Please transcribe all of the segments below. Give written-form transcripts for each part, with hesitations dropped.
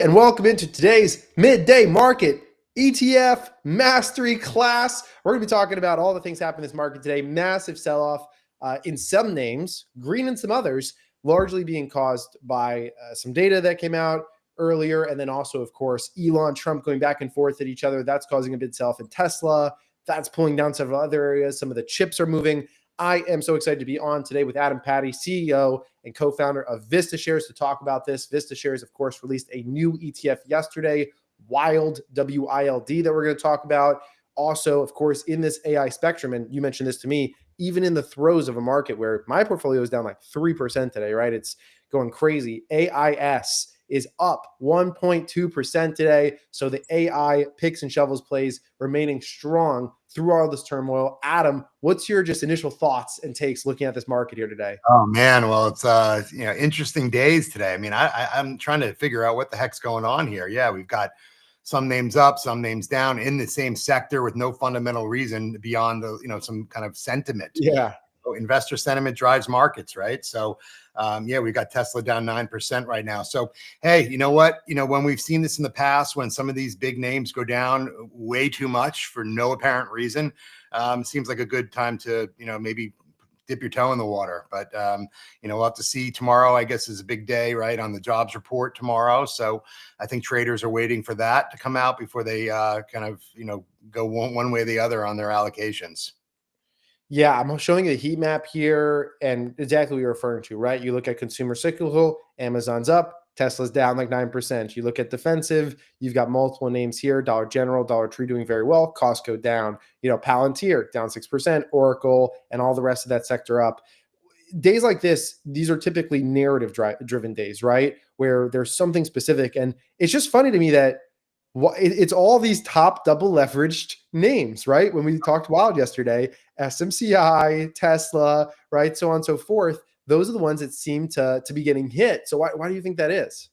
And welcome into today's midday market ETF mastery class. We're going to be talking about all the things happening in this market today. Massive sell-off in some names, green in some others, largely being caused by some data that came out earlier. And then also, of course, Elon, Trump going back and forth at each other. That's causing a bid sell-off in Tesla. That's pulling down several other areas. Some of the chips are moving. I am so excited to be on today with Adam Patty, CEO and co-founder of Vista Shares, to talk about this. Vista Shares, of course, released a new ETF yesterday, Wild, W-I-L-D, that we're going to talk about. Also, of course, in this AI spectrum, and you mentioned this to me, even in the throes of a market where my portfolio is down like 3% today, right? It's going crazy. AIS is up 1.2% today. So the AI picks and shovels plays remaining strong through all this turmoil. Adam, what's your just initial thoughts and takes looking at this market here today? Oh man, well it's interesting days today. I mean, I'm trying to figure out what the heck's going on here. Yeah, we've got some names up, some names down in the same sector with no fundamental reason beyond the some kind of sentiment. Yeah. So investor sentiment drives markets, right? So yeah, we've got Tesla down 9% right now. So hey, you know what? When we've seen this in the past, when some of these big names go down way too much for no apparent reason, seems like a good time to maybe dip your toe in the water. But we'll have to see. Tomorrow, I guess, is a big day, right, on the jobs report tomorrow. So I think traders are waiting for that to come out before they go one way or the other on their allocations. Yeah, I'm showing you the heat map here and exactly what you're referring to, right? You look at consumer cyclical, Amazon's up, Tesla's down like 9%. You look at defensive, you've got multiple names here, Dollar General, Dollar Tree doing very well, Costco down, Palantir down 6%, Oracle, and all the rest of that sector up. Days like this, these are typically narrative driven days, right? Where there's something specific. And it's just funny to me that it's all these top double leveraged names, right? When we talked Wild yesterday, SMCI, Tesla, right? So on and so forth. Those are the ones that seem to be getting hit. So why do you think that is?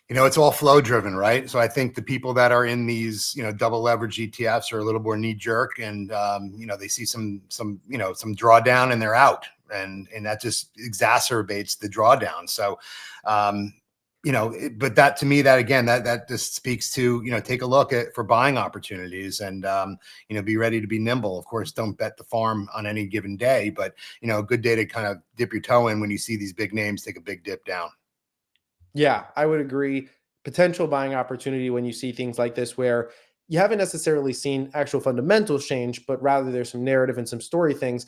It's all flow driven, right? So I think the people that are in these, double leverage ETFs are a little more knee jerk, and they see some drawdown and they're out, and that just exacerbates the drawdown. So, but that to me, that again, that just speaks to take a look at for buying opportunities, and be ready to be nimble. Of course, don't bet the farm on any given day, but a good day to kind of dip your toe in when you see these big names take a big dip down. Yeah, I would agree. Potential buying opportunity when you see things like this where you haven't necessarily seen actual fundamentals change, but rather there's some narrative and some story things.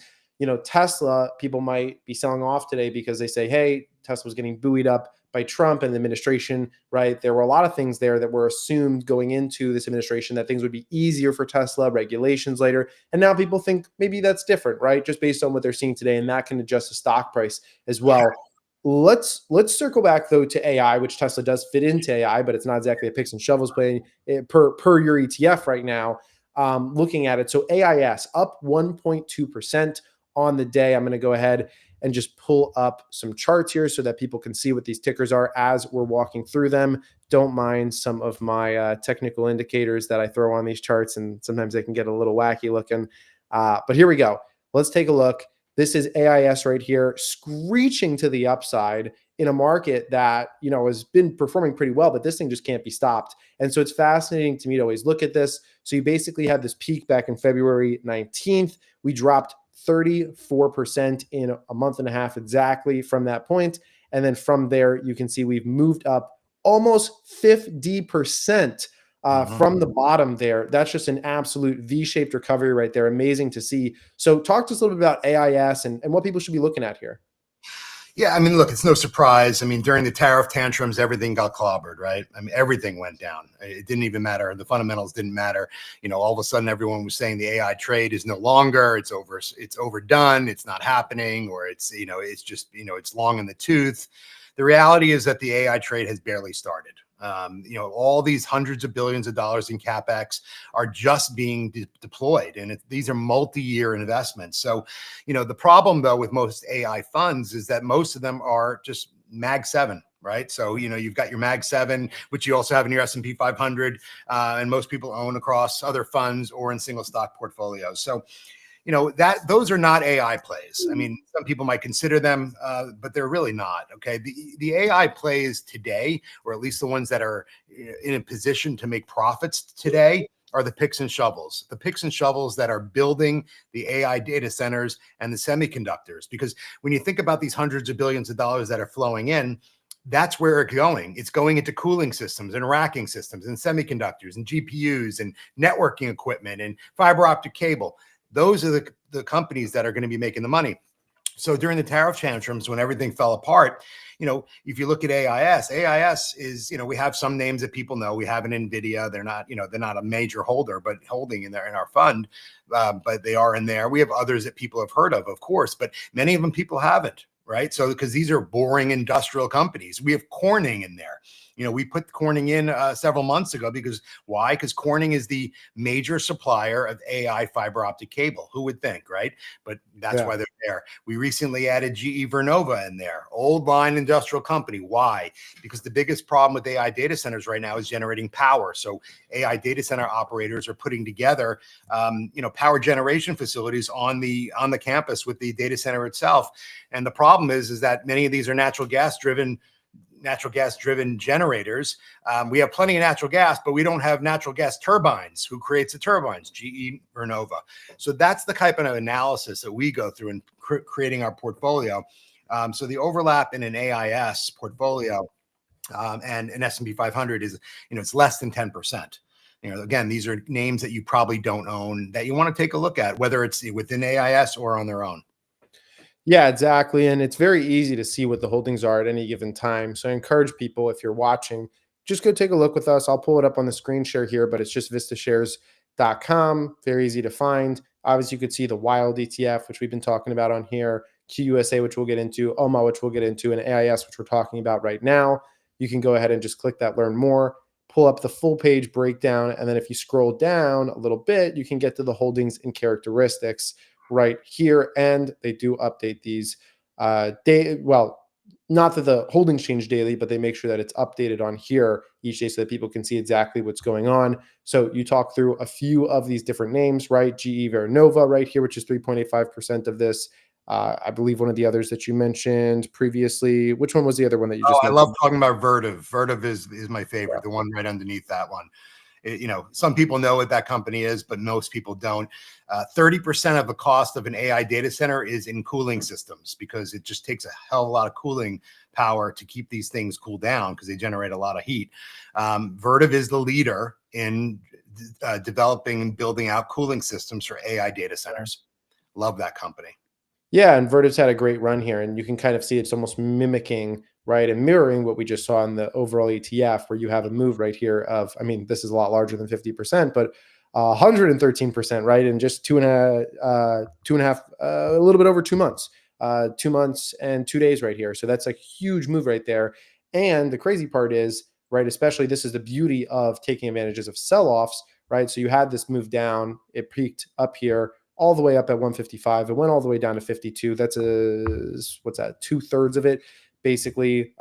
Tesla, people might be selling off today because they say, hey, Tesla was getting buoyed up by Trump and the administration, right? There were a lot of things there that were assumed going into this administration that things would be easier for Tesla, regulations later. And now people think maybe that's different, right? Just based on what they're seeing today, and that can adjust the stock price as well. Let's circle back though to AI, which Tesla does fit into AI, but it's not exactly a picks and shovels play per your ETF right now. Looking at it, so AIS up 1.2% on the day. I'm going to go ahead and just pull up some charts here so that people can see what these tickers are as we're walking through them. Don't mind some of my technical indicators that I throw on these charts, and sometimes they can get a little wacky looking. But here we go. Let's take a look. This is AIS right here, screeching to the upside in a market that, has been performing pretty well, but this thing just can't be stopped. And so it's fascinating to me to always look at this. So you basically had this peak back in February 19th. We dropped 34% in a month and a half exactly from that point. And then from there, you can see we've moved up almost 50% from the bottom there. That's just an absolute V-shaped recovery right there. Amazing to see. So talk to us a little bit about AIS and what people should be looking at here. Yeah, I mean, look, it's no surprise. I mean, during the tariff tantrums, everything got clobbered, right? I mean, everything went down. It didn't even matter. The fundamentals didn't matter. All of a sudden, everyone was saying the AI trade is no longer, it's overdone, it's not happening, or it's just, it's long in the tooth. The reality is that the AI trade has barely started. All these hundreds of billions of dollars in CapEx are just being deployed, and these are multi-year investments. So, the problem though with most AI funds is that most of them are just Mag 7, right? So, you've got your Mag 7, which you also have in your S&P 500, and most people own across other funds or in single stock portfolios. So, that those are not AI plays. I mean, some people might consider them, but they're really not. Okay, the AI plays today, or at least the ones that are in a position to make profits today, are the picks and shovels. The picks and shovels that are building the AI data centers and the semiconductors. Because when you think about these hundreds of billions of dollars that are flowing in, that's where it's going. It's going into cooling systems and racking systems and semiconductors and GPUs and networking equipment and fiber optic cable. Those are the companies that are going to be making the money. So during the tariff tantrums, when everything fell apart, if you look at AIS is, we have some names that people know. We have an NVIDIA. They're not a major holder, but holding in our fund, but they are in there. We have others that people have heard of course, but many of them people haven't. Right. So because these are boring industrial companies, we have Corning in there. We put Corning in several months ago because why? Because Corning is the major supplier of AI fiber optic cable. Who would think, right? But that's why they're there. We recently added GE Vernova in there, old line industrial company. Why? Because the biggest problem with AI data centers right now is generating power. So AI data center operators are putting together, power generation facilities on the campus with the data center itself. And the problem is that many of these are natural gas driven generators. We have plenty of natural gas, but we don't have natural gas turbines. Who creates the turbines? GE Vernova. So that's the type of analysis that we go through in creating our portfolio. So the overlap in an AIS portfolio and an S&P 500 is, it's less than 10%. Again, these are names that you probably don't own that you want to take a look at, whether it's within AIS or on their own. Yeah, exactly. And it's very easy to see what the holdings are at any given time. So I encourage people, if you're watching, just go take a look with us. I'll pull it up on the screen share here, but it's just vistashares.com. Very easy to find. Obviously, you could see the Wild ETF, which we've been talking about on here, QUSA, which we'll get into, OMA, which we'll get into, and AIS, which we're talking about right now. You can go ahead and just click that Learn More, pull up the full page breakdown. And then if you scroll down a little bit, you can get to the holdings and characteristics right here. And they do update these not that the holdings change daily, but they make sure that it's updated on here each day so that people can see exactly what's going on. So you talk through a few of these different names, right? GE Vernova right here, which is 3.85% of this. I believe one of the others that you mentioned previously. Which one was the other one that you just mentioned? I love talking about Vertiv. Vertiv is my favorite, the one right underneath that one. Some people know what that company is, but most people don't. 30% of the cost of an AI data center is in cooling systems because it just takes a hell of a lot of cooling power to keep these things cool down because they generate a lot of heat. Vertiv is the leader in developing and building out cooling systems for AI data centers. Love that company. Yeah, and Vertiv's had a great run here, and you can kind of see it's almost mimicking, right, and mirroring what we just saw in the overall ETF, where you have a move right here of, this is a lot larger than 50%, but 113%, right, in just two and a half, a little bit over 2 months, 2 months and 2 days right here. So that's a huge move right there. And the crazy part is, right, especially this is the beauty of taking advantages of sell-offs, right? So you had this move down, it peaked up here, all the way up at 155. It went all the way down to 52. That's what's that? 2/3 of it basically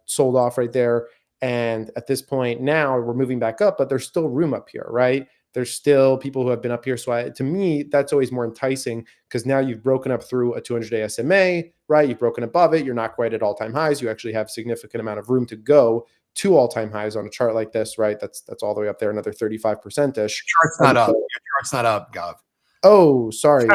sold off right there. And at this point now we're moving back up, but there's still room up here, right? There's still people who have been up here. So to me, that's always more enticing because now you've broken up through a 200-day SMA, right? You've broken above it. You're not quite at all-time highs. You actually have a significant amount of room to go to all-time highs on a chart like this, right? That's all the way up there, another 35%-ish. Chart's not up. Your chart's not up, Gov. Oh, sorry.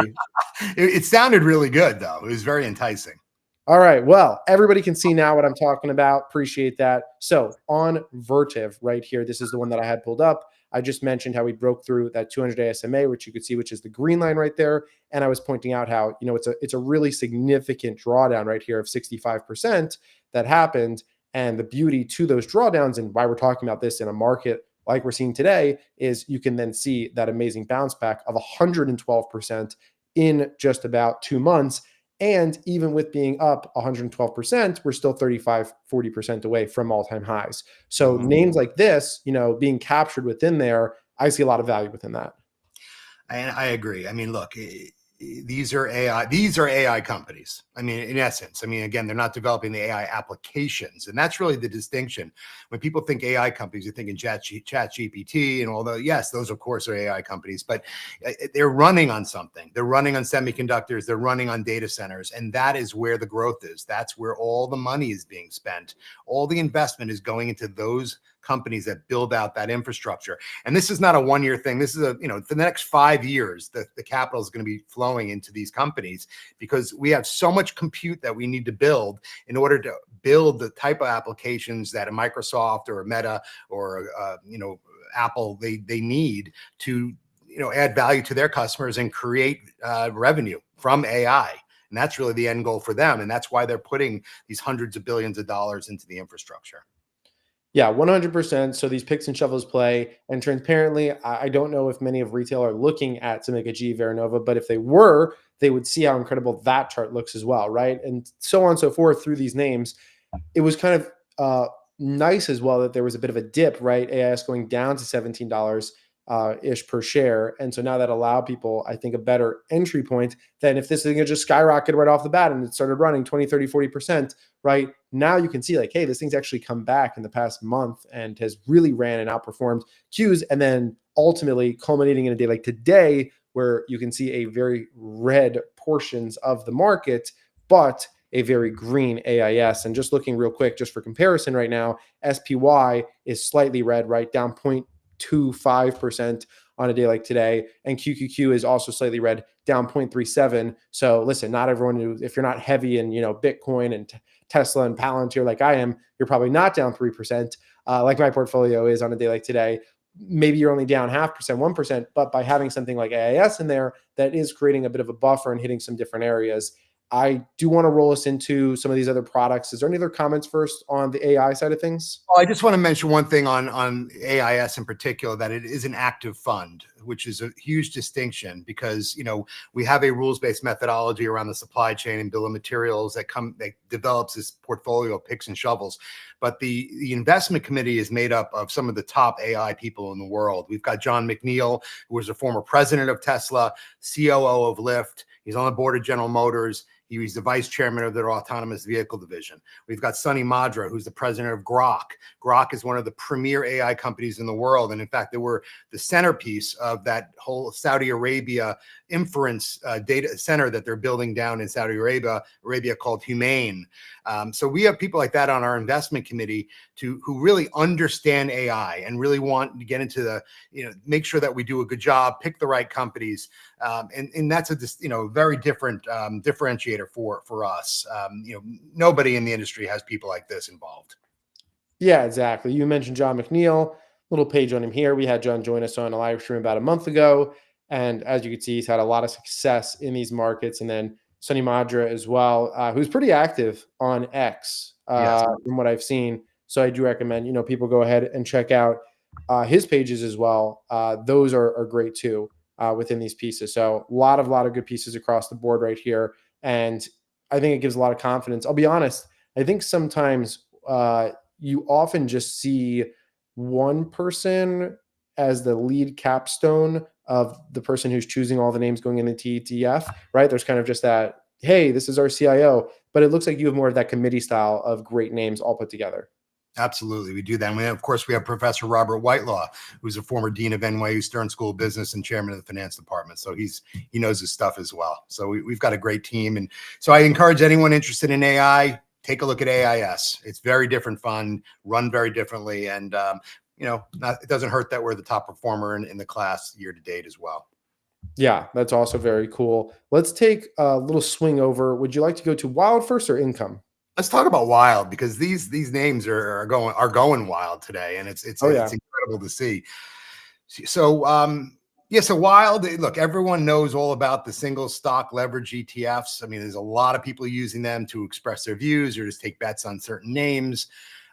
It sounded really good, though. It was very enticing. All right. Well, everybody can see now what I'm talking about. Appreciate that. So on Vertiv right here, this is the one that I had pulled up. I just mentioned how we broke through that 200-day SMA, which you could see, which is the green line right there. And I was pointing out how, it's a really significant drawdown right here of 65% that happened. And the beauty to those drawdowns and why we're talking about this in a market like we're seeing today is you can then see that amazing bounce back of 112% in just about 2 months. And even with being up 112%, we're still 35-40% away from all-time highs. So names like this, being captured within there, I see a lot of value within that. And I agree. Look, these are AI companies. I mean, in essence, I mean, again, they're not developing the AI applications. And that's really the distinction. When people think AI companies, you're thinking chat GPT, and although, yes, those of course are AI companies, but they're running on something. They're running on semiconductors, they're running on data centers. And that is where the growth is. That's where all the money is being spent. All the investment is going into those companies that build out that infrastructure. And this is not a one-year thing. This is a, for the next 5 years, the capital is going to be flowing into these companies because we have so much compute that we need to build in order to build the type of applications that a Microsoft or a Meta or, Apple, they need to, add value to their customers and create revenue from AI. And that's really the end goal for them. And that's why they're putting these hundreds of billions of dollars into the infrastructure. Yeah, 100%. So these picks and shovels play. And transparently, I don't know if many of retail are looking at something like a G Veranova, but if they were, they would see how incredible that chart looks as well, right? And so on and so forth through these names. It was kind of nice as well that there was a bit of a dip, right? AIS going down to $17 ish per share. And so now that allowed people, I think, a better entry point than if this thing had just skyrocketed right off the bat and it started running 20, 30, 40%, right? Now you can see like, hey, this thing's actually come back in the past month and has really ran and outperformed Qs. And then ultimately culminating in a day like today, where you can see a very red portions of the market, but a very green AIS. And just looking real quick, just for comparison right now, SPY is slightly red, right? Down 0.25% on a day like today. And QQQ is also slightly red, down 0.37. So listen, not everyone, if you're not heavy in, Bitcoin and Tesla and Palantir like I am, you're probably not down 3%, like my portfolio is on a day like today. Maybe you're only down 0.5%, 1%, but by having something like AIS in there, that is creating a bit of a buffer and hitting some different areas. I do want to roll us into some of these other products. Is there any other comments first on the AI side of things? Well, I just want to mention one thing on AIS in particular, that it is an active fund, which is a huge distinction because, we have a rules-based methodology around the supply chain and bill of materials that develops this portfolio of picks and shovels. But the investment committee is made up of some of the top AI people in the world. We've got John McNeil, who was a former president of Tesla, COO of Lyft. He's on the board of General Motors. He's the vice chairman of their autonomous vehicle division. We've got Sunny Madra, who's the president of Grok. Grok is one of the premier AI companies in the world. And in fact, they were the centerpiece of that whole Saudi Arabia inference data center that they're building down in Saudi Arabia called Humane. So we have people like that on our investment committee who really understand AI and really want to get into the, make sure that we do a good job, pick the right companies. And that's a very different differentiator for us. Nobody in the industry has people like this involved. Yeah, exactly. You mentioned John McNeil, little page on him here. We had John join us on a live stream about a month ago. And as you can see, he's had a lot of success in these markets. And then Sunny Madra as well, who's pretty active on X Yes. from what I've seen. So I do recommend, people go ahead and check out his pages as well. Those are great too within these pieces. So a lot of good pieces across the board right here. And I think it gives a lot of confidence. I'll be honest. I think sometimes you often just see one person as the lead capstone of the person who's choosing all the names going in the TETF, right? There's kind of just that, hey, this is our CIO, but it looks like you have more of that committee style of great names all put together. Absolutely, we do that. And of course, we have Professor Robert Whitelaw, who's a former dean of NYU Stern School of Business and chairman of the finance department. So he knows his stuff as well. So we've got a great team. And so I encourage anyone interested in AI, take a look at AIS. It's very different fund, run very differently. And, it doesn't hurt that we're the top performer in the class year to date as well. Yeah, that's also very cool. Let's take a little swing over. Would you like to go to wild first or income? Let's talk about wild, because these names are going wild today, and it's incredible to see. So so wild. Look, everyone knows all about the single stock leverage ETFs. I mean, there's a lot of people using them to express their views or just take bets on certain names.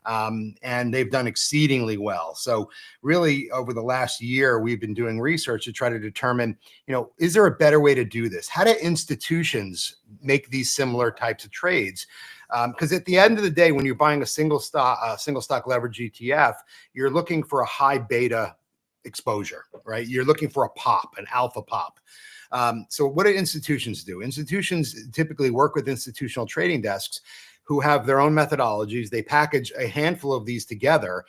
And they've done exceedingly well. So really over the last year, we've been doing research to try to determine, is there a better way to do this? How do institutions make these similar types of trades? Because at the end of the day, when you're buying a single stock leverage ETF, you're looking for a high beta exposure, right? You're looking for a pop, an alpha pop. So what do institutions do? Institutions typically work with institutional trading desks who have their own methodologies. They package a handful of these together.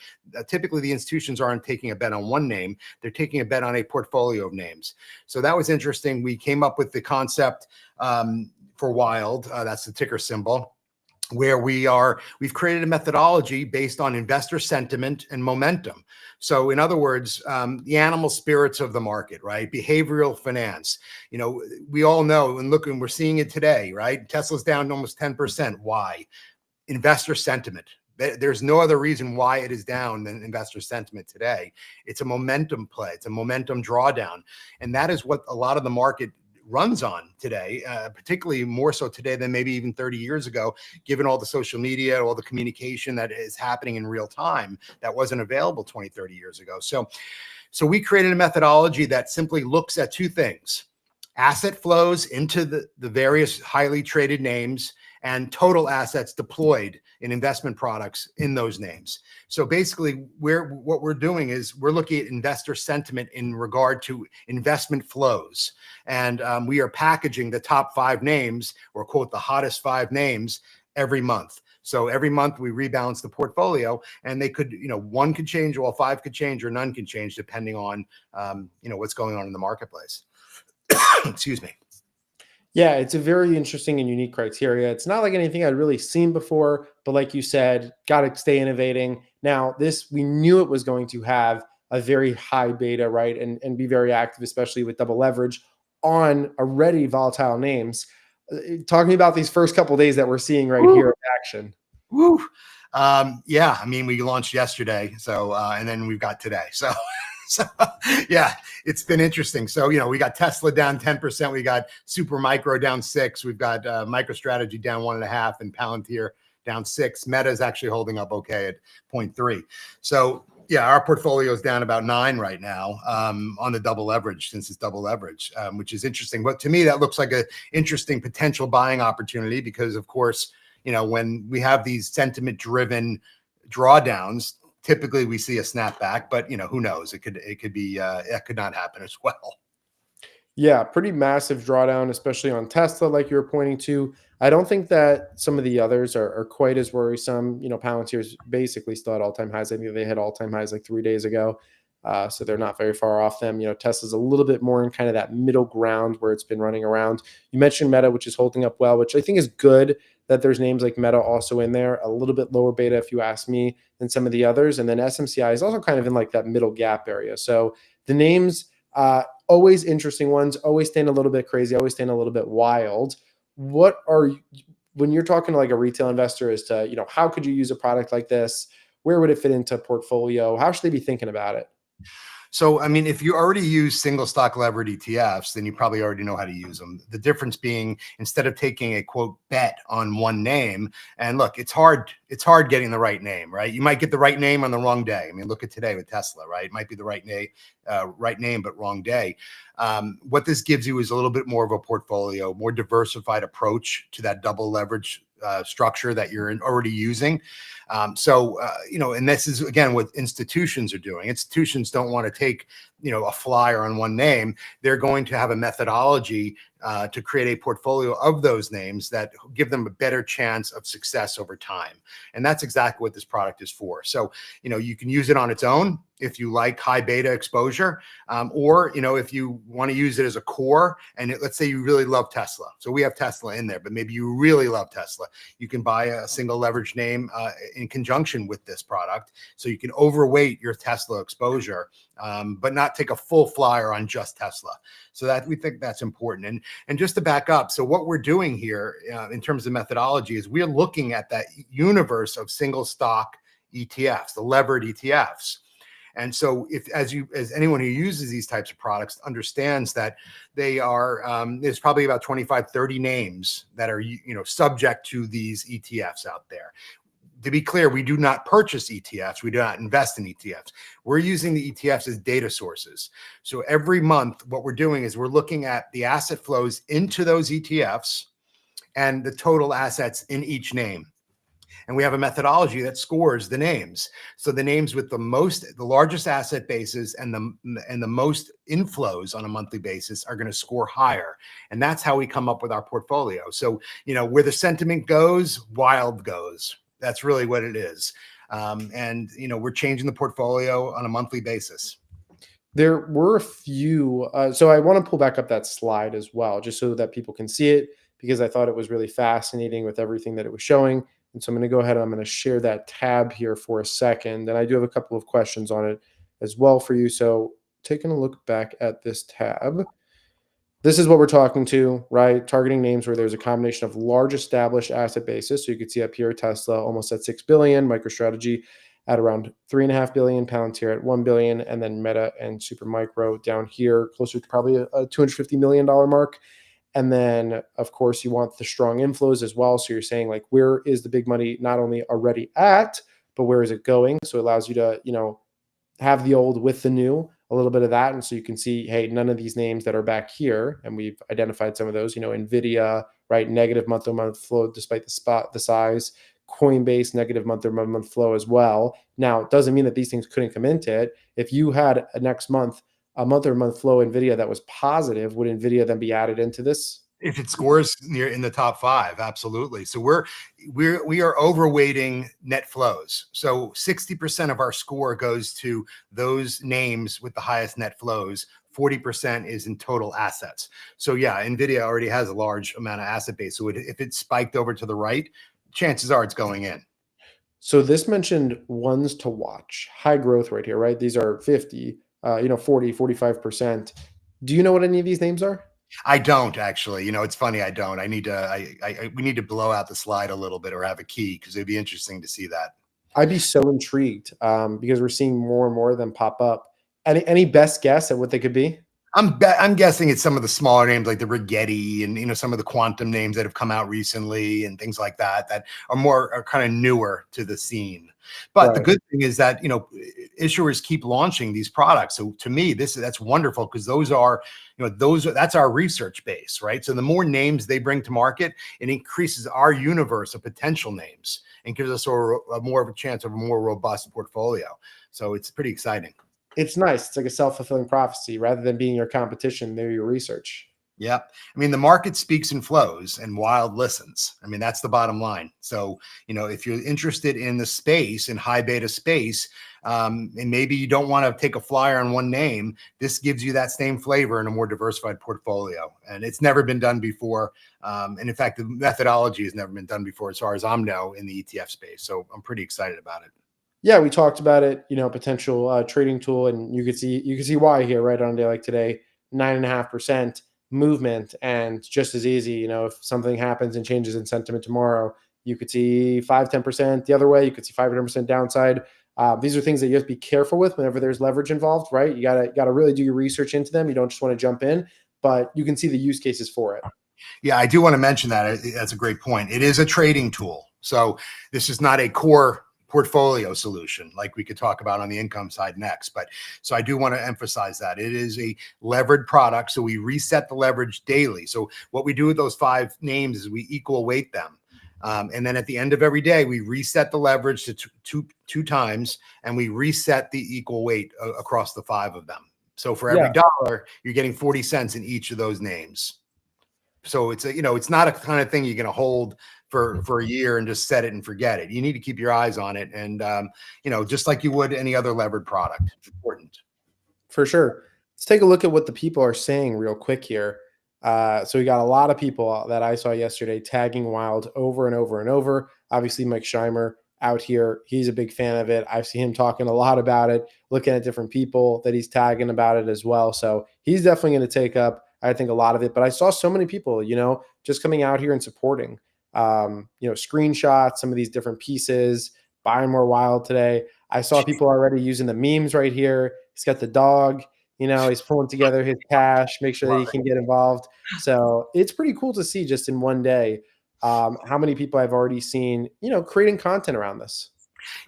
Typically, the institutions aren't taking a bet on one name. They're taking a bet on a portfolio of names. So that was interesting. We came up with the concept for Wild. That's the ticker symbol, where we've created a methodology based on investor sentiment and momentum. So in other words, the animal spirits of the market, right? Behavioral finance. We all know, and look, and we're seeing it today, right? Tesla's down almost 10%. Why? Investor sentiment. There's no other reason why it is down than investor sentiment today. It's a momentum play. It's a momentum drawdown. And that is what a lot of the market runs on today, particularly more so today than maybe even 30 years ago, given all the social media, all the communication that is happening in real time that wasn't available 20, 30 years ago. So we created a methodology that simply looks at two things: asset flows into the various highly traded names and total assets deployed in investment products in those names. So basically, what we're doing is we're looking at investor sentiment in regard to investment flows. And we are packaging the top 5 names, or quote, the hottest 5 names every month. So every month we rebalance the portfolio, and they could, one could change, well, 5 could change, or none can change depending on, what's going on in the marketplace. Excuse me. Yeah, it's a very interesting and unique criteria. It's not like anything I'd really seen before, but like you said, got to stay innovating. Now, this, we knew it was going to have a very high beta, right? And be very active, especially with double leverage on already volatile names. Talking about these first couple of days that we're seeing right here in action. Woo. Yeah, I mean, we launched yesterday, so and then we've got today. So yeah, it's been interesting. So, we got Tesla down 10%. We got Super Micro down 6%. We've got MicroStrategy down 1.5%, and Palantir down 6%. Meta is actually holding up okay at 0.3%. So yeah, our portfolio is down about 9% right now on the double leverage, since it's double leverage, which is interesting. But to me, that looks like an interesting potential buying opportunity because, of course, when we have these sentiment-driven drawdowns, typically we see a snapback, but who knows? It could be it could not happen as well. Yeah, pretty massive drawdown, especially on Tesla, like you were pointing to. I don't think that some of the others are quite as worrisome. Palantir's basically still at all-time highs. I think they hit all-time highs like 3 days ago. So they're not very far off them. Tesla's a little bit more in kind of that middle ground where it's been running around. You mentioned Meta, which is holding up well, which I think is good that there's names like Meta also in there, a little bit lower beta, if you ask me, than some of the others. And then SMCI is also kind of in like that middle gap area. So the names, always interesting ones, always staying a little bit crazy, always staying a little bit wild. What are you, when you're talking to like a retail investor as to, how could you use a product like this? Where would it fit into a portfolio? How should they be thinking about it? So, I mean, if you already use single stock levered ETFs, then you probably already know how to use them. The difference being, instead of taking a quote bet on one name, and look, it's hard getting the right name, right? You might get the right name on the wrong day. I mean, look at today with Tesla, right? It might be the right name, but wrong day. What this gives you is a little bit more of a portfolio, more diversified approach to that double leverage structure that you're already using. And this is, again, what institutions are doing. Institutions don't want to take, a flyer on one name. They're going to have a methodology to create a portfolio of those names that give them a better chance of success over time. And that's exactly what this product is for. So, you can use it on its own if you like high beta exposure, or, if you want to use it as a core, and let's say you really love Tesla. So we have Tesla in there, but maybe you really love Tesla. You can buy a single leverage name in conjunction with this product. So you can overweight your Tesla exposure, but not take a full flyer on just Tesla. So that we think that's important. And just to back up, so what we're doing here in terms of methodology is we're looking at that universe of single stock ETFs, the levered ETFs. And so as anyone who uses these types of products understands that they are, there's probably about 25, 30 names that are, subject to these ETFs out there. To be clear, we do not purchase ETFs. We do not invest in ETFs. We're using the ETFs as data sources. So every month, what we're doing is we're looking at the asset flows into those ETFs and the total assets in each name. and we have a methodology that scores the names. So the names with the largest asset bases and the most inflows on a monthly basis are going to score higher. And that's how we come up with our portfolio. So, where the sentiment goes, wild goes. That's really what it is. And we're changing the portfolio on a monthly basis. There were a few. So I want to pull back up that slide as well, just so that people can see it, because I thought it was really fascinating with everything that it was showing. And so I'm going to go ahead and I'm going to share that tab here for a second. And I do have a couple of questions on it as well for you. So taking a look back at this tab, this is what we're talking to, right? Targeting names where there's a combination of large established asset bases. So you can see up here, Tesla almost at 6 billion, MicroStrategy at around 3.5 billion, Palantir at 1 billion, and then Meta and Supermicro down here, closer to probably a $250 million mark. And then, of course, you want the strong inflows as well. So you're saying, like, where is the big money not only already at, but where is it going? So it allows you to, have the old with the new, a little bit of that. And so you can see, hey, none of these names that are back here, and we've identified some of those, Nvidia, right? Negative month-over-month flow despite the size. Coinbase, negative month-over-month flow as well. Now, it doesn't mean that these things couldn't come into it. If you had a month-over-month flow Nvidia that was positive, would Nvidia then be added into this? If it scores near in the top five, absolutely. So we are overweighting net flows. So 60% of our score goes to those names with the highest net flows. 40% is in total assets. So yeah, Nvidia already has a large amount of asset base. So if it spiked over to the right, chances are it's going in. So this mentioned ones to watch, high growth right here, right? These are 50, 40, 45%. Do you know what any of these names are? I don't actually. It's funny. I don't. I need to. We need to blow out the slide a little bit or have a key, because it'd be interesting to see that. I'd be so intrigued, because we're seeing more and more of them pop up. Any best guess at what they could be? I'm guessing it's some of the smaller names like the Rigetti and some of the quantum names that have come out recently and things like that are kind of newer to the scene. But the Right. good thing is that issuers keep launching these products. So to me, that's wonderful, because that's our research base, right? So the more names they bring to market, it increases our universe of potential names and gives us a more of a chance of a more robust portfolio. So it's pretty exciting. It's nice. It's like a self-fulfilling prophecy. Rather than being your competition, they're your research. Yeah. I mean, the market speaks and flows and wild listens. I mean, that's the bottom line. So, if you're interested in the space, in high beta space, and maybe you don't want to take a flyer on one name, this gives you that same flavor in a more diversified portfolio. And it's never been done before. And in fact, the methodology has never been done before, as far as I'm know, in the ETF space. So I'm pretty excited about it. Yeah, we talked about it, potential trading tool, and you can see why here, right? On a day like today, 9.5% movement, and just as easy, if something happens and changes in sentiment tomorrow, you could see 5-10% the other way. You could see 500% downside. These are things that you have to be careful with whenever there's leverage involved, right? You gotta really do your research into them. You don't just want to jump in, but you can see the use cases for it. Yeah, I do want to mention that. That's a great point. It is a trading tool. So this is not a core portfolio solution like we could talk about on the income side next. But so I do want to emphasize that it is a levered product. So we reset the leverage daily. So what we do with those 5 names is we equal weight them. And then at the end of every day, we reset the leverage to two times, and we reset the equal weight across the 5 of them. So for every Yeah, dollar, you're getting 40 cents in each of those names. So it's not a kind of thing you're going to hold for a year and just set it and forget it. You need to keep your eyes on it. And, just like you would any other levered product. It's important. for sure. Let's take a look at what the people are saying real quick here. So we got a lot of people that I saw yesterday tagging Wild over and over and over. Obviously, Mike Scheimer out here, he's a big fan of it. I've seen him talking a lot about it, looking at different people that he's tagging about it as well. So he's definitely going to take up, I think, a lot of it. But I saw so many people, just coming out here and supporting, screenshots, some of these different pieces, buying more Wild today. I saw people already using the memes right here. He's got the dog. He's pulling together his cash, make sure that he can get involved. So it's pretty cool to see just in one day how many people I've already seen, creating content around this.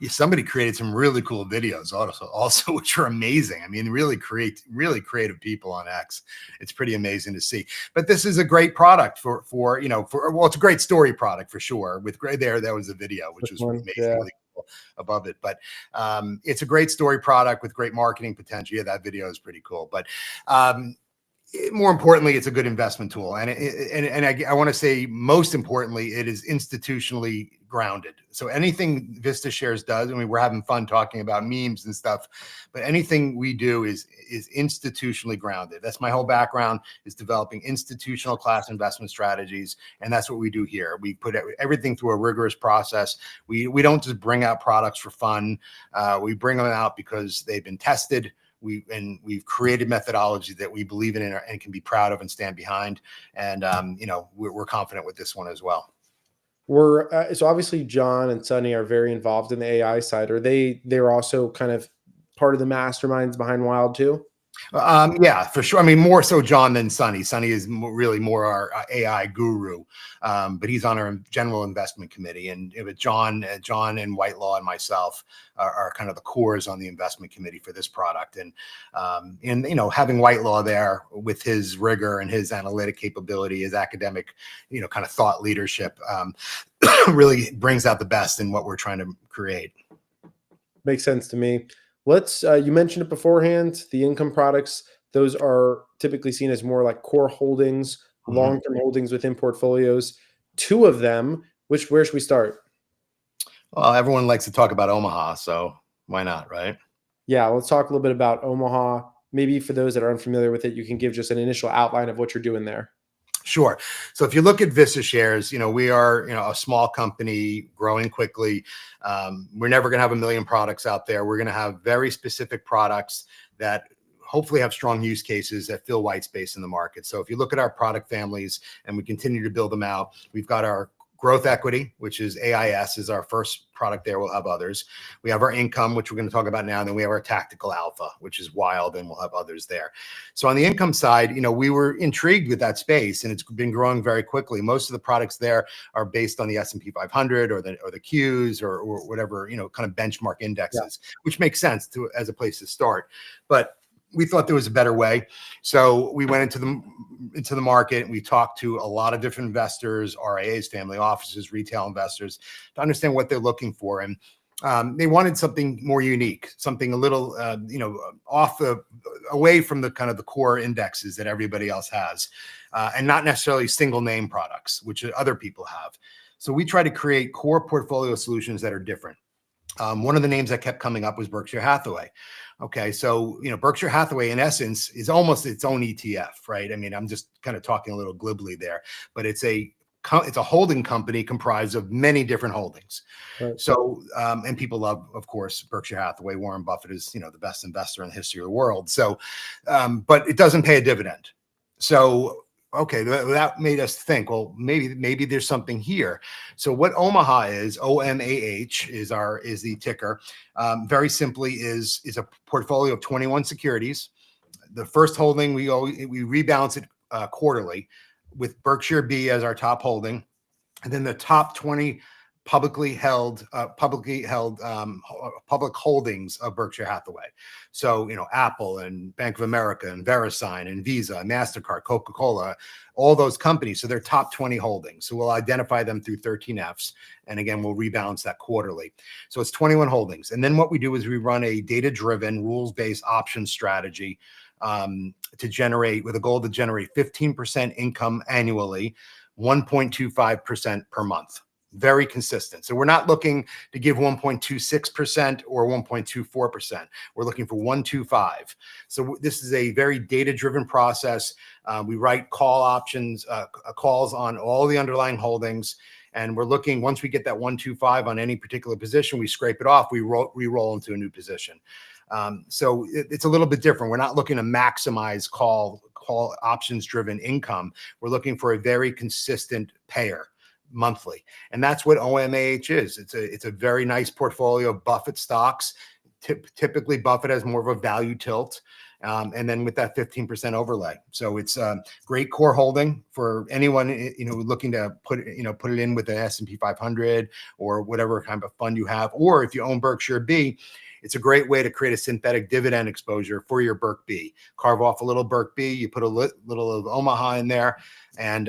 Somebody created some really cool videos also, which are amazing. I mean, really creative people on X. It's pretty amazing to see. But this is a great product for well, it's a great story product for sure. With Gray there, that was a video, which was Yeah. amazingly cool above it. But it's a great story product with great marketing potential. Yeah, that video is pretty cool. But more importantly, it's a good investment tool. And I want to say, most importantly, it is institutionally grounded. So anything Vista Shares does, I mean, we're having fun talking about memes and stuff, but anything we do is institutionally grounded. That's my whole background, is developing institutional class investment strategies. And that's what we do here. We put everything through a rigorous process. We don't just bring out products for fun. We bring them out because they've been tested. We've created methodology that we believe in and can be proud of and stand behind. And we're confident with this one as well. So obviously John and Sunny are very involved in the AI side. They're also kind of part of the masterminds behind Wild too? Yeah, for sure. I mean, more so John than Sunny. Sunny is really more our AI guru, but he's on our general investment committee. And with John and Whitelaw and myself are kind of the cores on the investment committee for this product. And having Whitelaw there with his rigor and his analytic capability, his academic, kind of thought leadership, really brings out the best in what we're trying to create. Makes sense to me. You mentioned it beforehand, the income products, those are typically seen as more like core holdings, long-term holdings within portfolios. Two of them, where should we start? Well, everyone likes to talk about Omaha, so why not, right? Yeah, let's talk a little bit about Omaha. Maybe for those that are unfamiliar with it, you can give just an initial outline of what you're doing there. Sure. So if you look at Vista Shares, we are, a small company growing quickly. We're never going to have a million products out there. We're going to have very specific products that hopefully have strong use cases that fill white space in the market. So if you look at our product families and we continue to build them out, we've got our growth equity, which is AIS, is our first product there. We'll have others. We have our income, which we're going to talk about now. And then we have our tactical alpha, which is wild, and we'll have others there. So on the income side, we were intrigued with that space, and it's been growing very quickly. Most of the products there are based on the S&P 500 or the Qs or whatever, kind of benchmark indexes, which makes sense as a place to start. But we thought there was a better way. So we went into the market, and we talked to a lot of different investors, RIAs, family offices, retail investors, to understand what they're looking for. And they wanted something more unique, something a little, away from the kind of the core indexes that everybody else has, and not necessarily single name products, which other people have. So we try to create core portfolio solutions that are different. One of the names that kept coming up was Berkshire Hathaway. Okay, so Berkshire Hathaway in essence is almost its own ETF, right? I mean, I'm just kind of talking a little glibly there, but it's a holding company comprised of many different holdings. Right. So, and people love, of course, Berkshire Hathaway. Warren Buffett is the best investor in the history of the world. So, but it doesn't pay a dividend. So, okay, that made us think, well, maybe there's something here. So what Omaha is, OMAH is the ticker. Very simply is a portfolio of 21 securities. The first holding, we rebalance it quarterly, with Berkshire B as our top holding, and then the top 20 public holdings of Berkshire Hathaway. So, Apple and Bank of America and VeriSign and Visa, MasterCard, Coca-Cola, all those companies. So they're top 20 holdings. So we'll identify them through 13Fs. And again, we'll rebalance that quarterly. So it's 21 holdings. And then what we do is we run a data-driven, rules-based option strategy to generate, with a goal to generate 15% income annually, 1.25% per month. Very consistent. So we're not looking to give 1.26% or 1.24%. We're looking for 1.25. So this is a very data-driven process. We write call options, calls on all the underlying holdings. And we're looking, once we get that 1.25 on any particular position, we scrape it off, we roll into a new position. So it's a little bit different. We're not looking to maximize call options driven income. We're looking for a very consistent payer monthly. And that's what OMAH is. It's a very nice portfolio of Buffett stocks, Typically, Buffett has more of a value tilt. And then with that 15% overlay. So it's a great core holding for anyone, looking to put it in with the S&P 500 or whatever kind of fund you have. Or if you own Berkshire B, it's a great way to create a synthetic dividend exposure for your Berk B. Carve off a little Berk B, you put a little of Omaha in there, and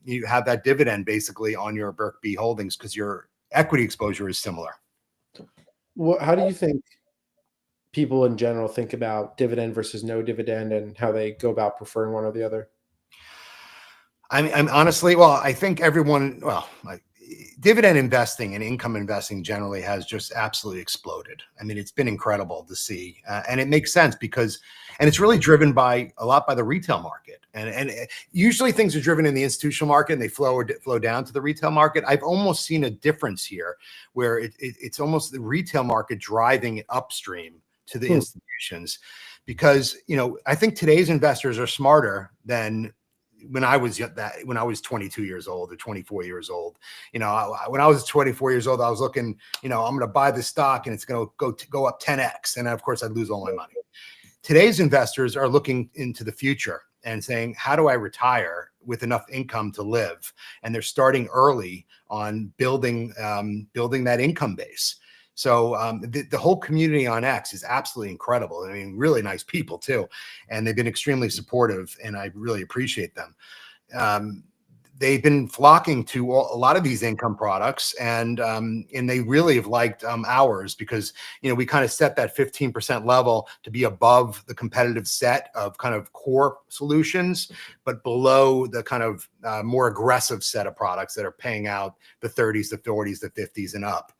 you have that dividend basically on your Berk B holdings because your equity exposure is similar. How do you think people in general think about dividend versus no dividend and how they go about preferring one or the other? I'm honestly, well, I think everyone, dividend investing and income investing generally has just absolutely exploded. I mean, it's been incredible to see, and it makes sense because, and it's really driven by a lot by the retail market, and usually things are driven in the institutional market and they flow down to the retail market. I've almost seen a difference here where it's almost the retail market driving it upstream to the institutions, because I think today's investors are smarter than when I was 22 years old or 24 years old. When I was 24 years old, I was looking, I'm going to buy this stock and it's going to go up 10x, and of course I'd lose all my money. Today's investors are looking into the future and saying, how do I retire with enough income to live? And they're starting early on building that income base. So the whole community on X is absolutely incredible. I mean, really nice people too. And they've been extremely supportive, and I really appreciate them. They've been flocking to a lot of these income products, and they really have liked ours because, we kind of set that 15% level to be above the competitive set of kind of core solutions, but below the kind of more aggressive set of products that are paying out the 30s, the 40s, the 50s and up,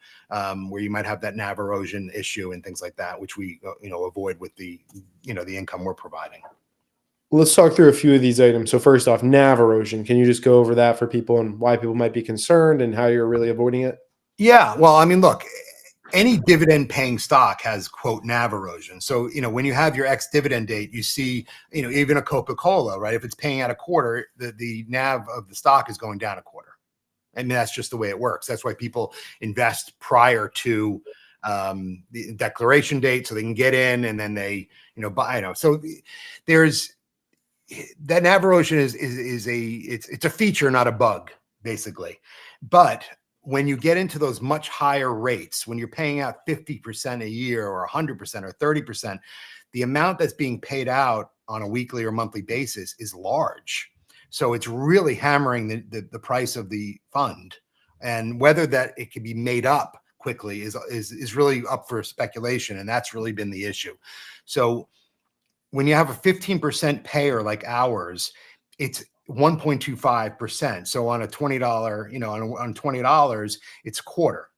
where you might have that NAV erosion issue and things like that, which we, avoid with the income we're providing. Let's talk through a few of these items. So first off, NAV erosion. Can you just go over that for people and why people might be concerned and how you're really avoiding it? Yeah. Well, I mean, look, any dividend paying stock has, quote, NAV erosion. So, when you have your ex dividend date, you see, even a Coca-Cola, right? If it's paying out a quarter, the NAV of the stock is going down a quarter. I mean, that's just the way it works. That's why people invest prior to the declaration date so they can get in, and then they, buy, so there's, that NAV erosion is it's a feature, not a bug, basically. But when you get into those much higher rates, when you're paying out 50% a year or 100% or 30%, the amount that's being paid out on a weekly or monthly basis is large. So it's really hammering the price of the fund, and whether that it can be made up quickly is really up for speculation, and that's really been the issue. So when you have a 15% payer like ours, it's 1.25%. So on a $20, on $20, it's a quarter.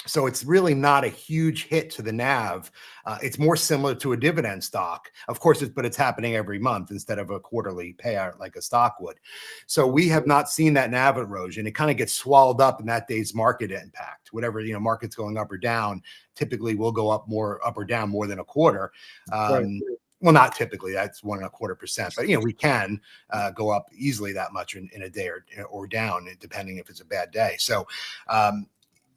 So it's really not a huge hit to the NAV. It's more similar to a dividend stock, of course, but it's happening every month instead of a quarterly payout like a stock would. So we have not seen that NAV erosion. It kind of gets swallowed up in that day's market impact. Whatever, market's going up or down, typically will go up or down more than a quarter. Right. Well, not typically, that's 1.25%, but we can go up easily that much in a day or down, depending if it's a bad day. So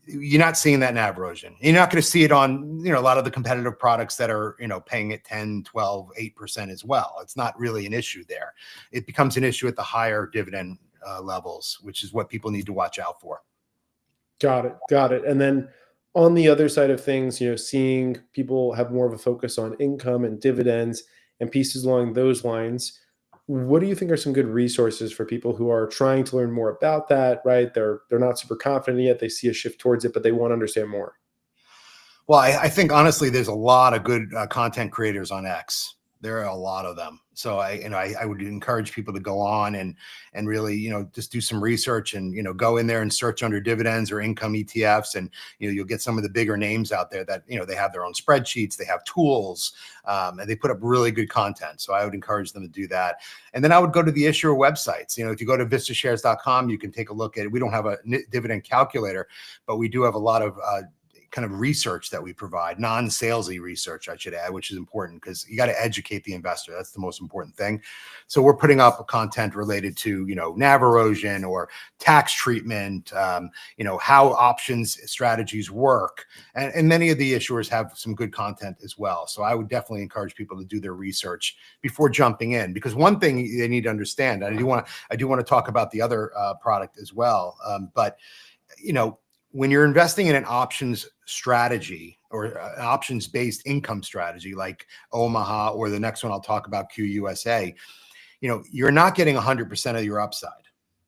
you're not seeing that NAV erosion. You're not going to see it on a lot of the competitive products that are paying at 10, 12, 8% as well. It's not really an issue there. It becomes an issue at the higher dividend levels, which is what people need to watch out for. Got it. And then on the other side of things, seeing people have more of a focus on income and dividends and pieces along those lines, what do you think are some good resources for people who are trying to learn more about that, right? They're not super confident yet. They see a shift towards it, but they want to understand more. Well, I think honestly, there's a lot of good content creators on X. There are a lot of them. So I would encourage people to go on and really, just do some research and, go in there and search under dividends or income ETFs. And, you'll get some of the bigger names out there that, they have their own spreadsheets, they have tools, and they put up really good content. So I would encourage them to do that. And then I would go to the issuer websites. If you go to vistashares.com, you can take a look at it. We don't have a dividend calculator, but we do have a lot of kind of research that we provide, non-salesy research, I should add, which is important because you got to educate the investor. That's the most important thing. So we're putting up content related to, NAV erosion or tax treatment, how options strategies work. And many of the issuers have some good content as well. So I would definitely encourage people to do their research before jumping in, because one thing they need to understand, I do want to talk about the other product as well. But when you're investing in an options strategy or an options-based income strategy like Omaha, or the next one I'll talk about, QUSA, you're not getting 100% of your upside.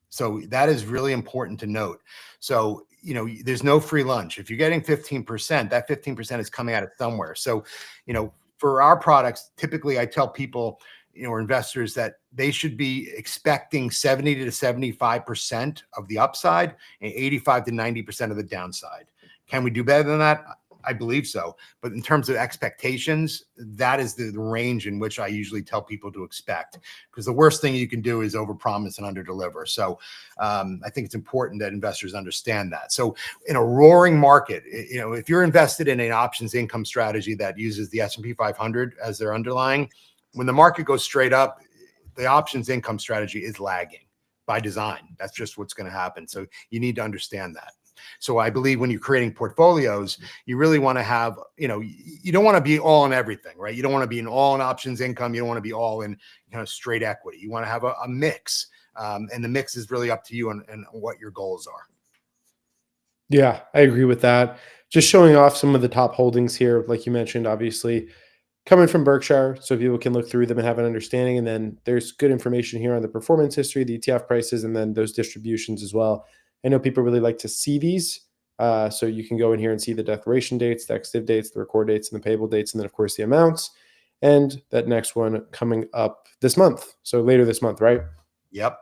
So that is really important to note. So, there's no free lunch. If you're getting 15%, that 15% is coming out of somewhere. So, for our products, typically I tell people, or investors, that they should be expecting 70 to 75% of the upside and 85 to 90% of the downside. Can we do better than that? I believe so. But in terms of expectations, that is the range in which I usually tell people to expect, because the worst thing you can do is overpromise and underdeliver. So I think it's important that investors understand that. So in a roaring market, if you're invested in an options income strategy that uses the S&P 500 as their underlying, when the market goes straight up, the options income strategy is lagging by design. That's just what's going to happen. So you need to understand that. So I believe when you're creating portfolios, you really want to have, you don't want to be all in everything, right? You don't want to be in all in options income. You don't want to be all in straight equity. You want to have a mix. And the mix is really up to you and what your goals are. Yeah, I agree with that. Just showing off some of the top holdings here, like you mentioned, obviously coming from Berkshire, so people can look through them and have an understanding. And then there's good information here on the performance history, the ETF prices, and then those distributions as well. I know people really like to see these. So you can go in here and see the declaration dates, the ex-div dates, the record dates, and the payable dates, and then, of course, the amounts. And that next one coming up this month. So later this month, right? Yep.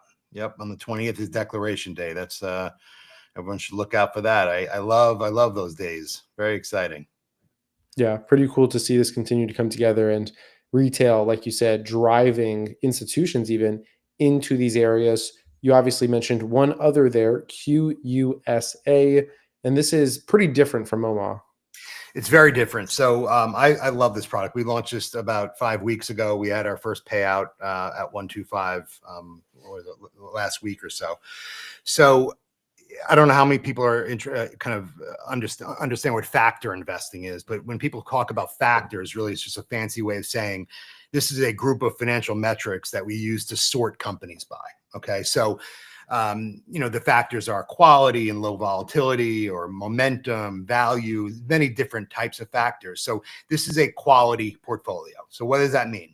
On the 20th is declaration day. That's everyone should look out for that. I love those days. Very exciting. Yeah, pretty cool to see this continue to come together, and retail, like you said, driving institutions even into these areas. You obviously mentioned one other there, QUSA, and this is pretty different from MoMA. It's very different. So I love this product. We launched just about 5 weeks ago. We had our first payout at 125 last week or so. So I don't know how many people are understand what factor investing is, but when people talk about factors, really it's just a fancy way of saying this is a group of financial metrics that we use to sort companies by. Okay, so the factors are quality and low volatility, or momentum, value, many different types of factors. So this is a quality portfolio. So what does that mean?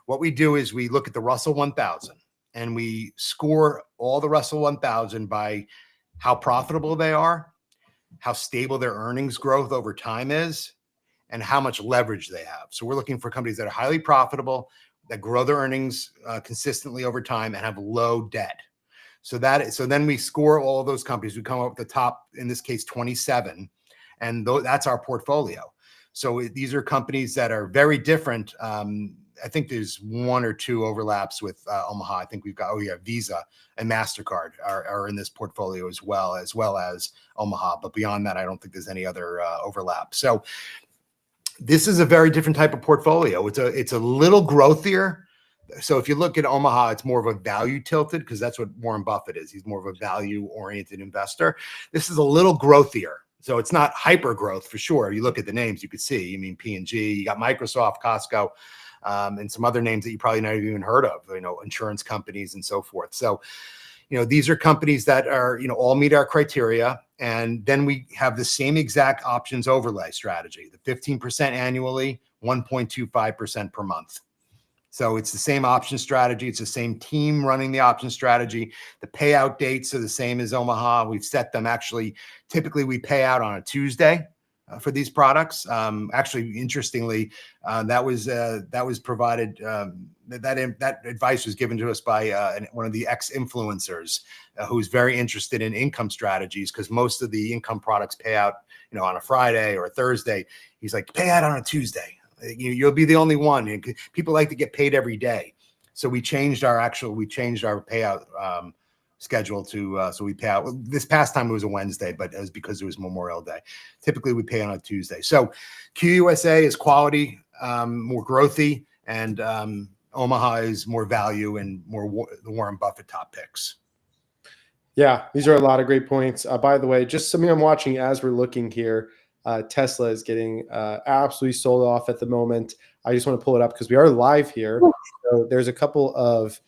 What we do is we look at the Russell 1000 and we score all the Russell 1000 by how profitable they are, how stable their earnings growth over time is, and how much leverage they have. So we're looking for companies that are highly profitable, that grow their earnings consistently over time, and have low debt. So then we score all of those companies. We come up with the top, in this case, 27, and that's our portfolio. So these are companies that are very different. I think there's one or two overlaps with Omaha. I think we've got, Visa and MasterCard are in this portfolio as well as Omaha. But beyond that, I don't think there's any other overlap. So this is a very different type of portfolio. It's a little growthier. So if you look at Omaha, it's more of a value tilted, because that's what Warren Buffett is. He's more of a value oriented investor. This is a little growthier. So it's not hyper growth for sure. You look at the names, you could see, P&G, you got Microsoft, Costco, and some other names that you probably never even heard of, insurance companies and so forth. So, these are companies that are, all meet our criteria. And then we have the same exact options overlay strategy, the 15% annually, 1.25% per month. So it's the same option strategy. It's the same team running the option strategy. The payout dates are the same as Omaha. We've set them, actually, typically we pay out on a Tuesday for these products. Actually, interestingly, that was provided, that advice was given to us by one of the ex-influencers who's very interested in income strategies, because most of the income products pay out, on a Friday or a Thursday. He's like, pay out on a Tuesday. You'll be the only one. People like to get paid every day. So we changed our payout scheduled to, so we pay out. This past time it was a Wednesday, but it was because it was Memorial Day. Typically we pay on a Tuesday. So QUSA is quality, more growthy, and Omaha is more value and more the Warren Buffett top picks. Yeah, these are a lot of great points. By the way, just something I'm watching as we're looking here. Tesla is getting absolutely sold off at the moment. I just want to pull it up because we are live here. So there's a couple of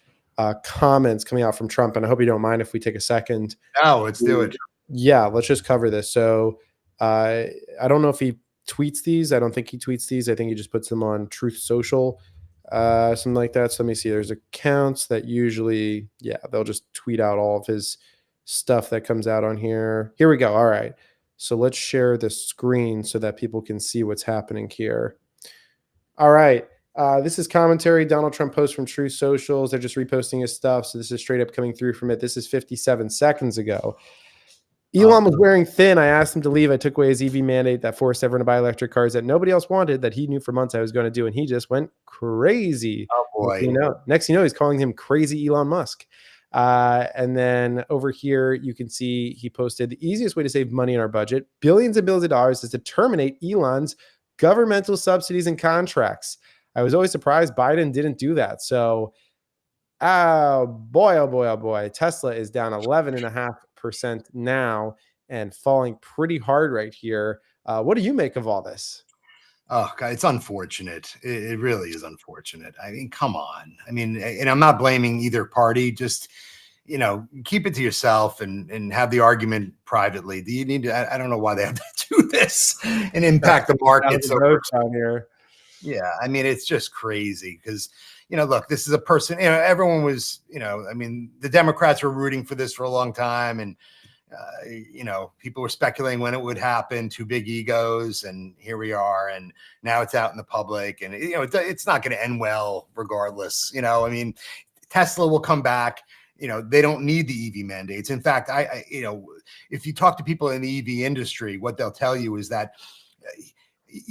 comments coming out from Trump, and I hope you don't mind if we take a second. Oh, let's do it. Yeah, let's just cover this. So I don't know if he tweets these. I don't think he tweets these. I think he just puts them on Truth Social, something like that. So let me see. There's accounts that usually, yeah, they'll just tweet out all of his stuff that comes out on here. Here we go. All right. So let's share the screen so that people can see what's happening here. All right. This is commentary. Donald Trump posts from Truth Socials. They're just reposting his stuff. So this is straight up coming through from it. This is 57 seconds ago. Elon was wearing thin. I asked him to leave. I took away his EV mandate that forced everyone to buy electric cars that nobody else wanted, that he knew for months I was going to do. And he just went crazy. Oh, boy. Next, he's calling him crazy Elon Musk. And then over here, you can see he posted the easiest way to save money in our budget, billions and billions of dollars, is to terminate Elon's governmental subsidies and contracts. I was always surprised Biden didn't do that. So, oh boy. Tesla is down 11.5% now and falling pretty hard right here. What do you make of all this? Oh, God, it's unfortunate. It really is unfortunate. I mean, come on. I mean, and I'm not blaming either party. Just, keep it to yourself and have the argument privately. Do you need to? I don't know why they have to do this and impact the market so much down here. Yeah, I mean, it's just crazy because, look, this is a person, everyone was, I mean, the Democrats were rooting for this for a long time. And, people were speculating when it would happen, two big egos. And here we are. And now it's out in the public. And, it's not going to end well regardless. I mean, Tesla will come back. They don't need the EV mandates. In fact, if you talk to people in the EV industry, what they'll tell you is that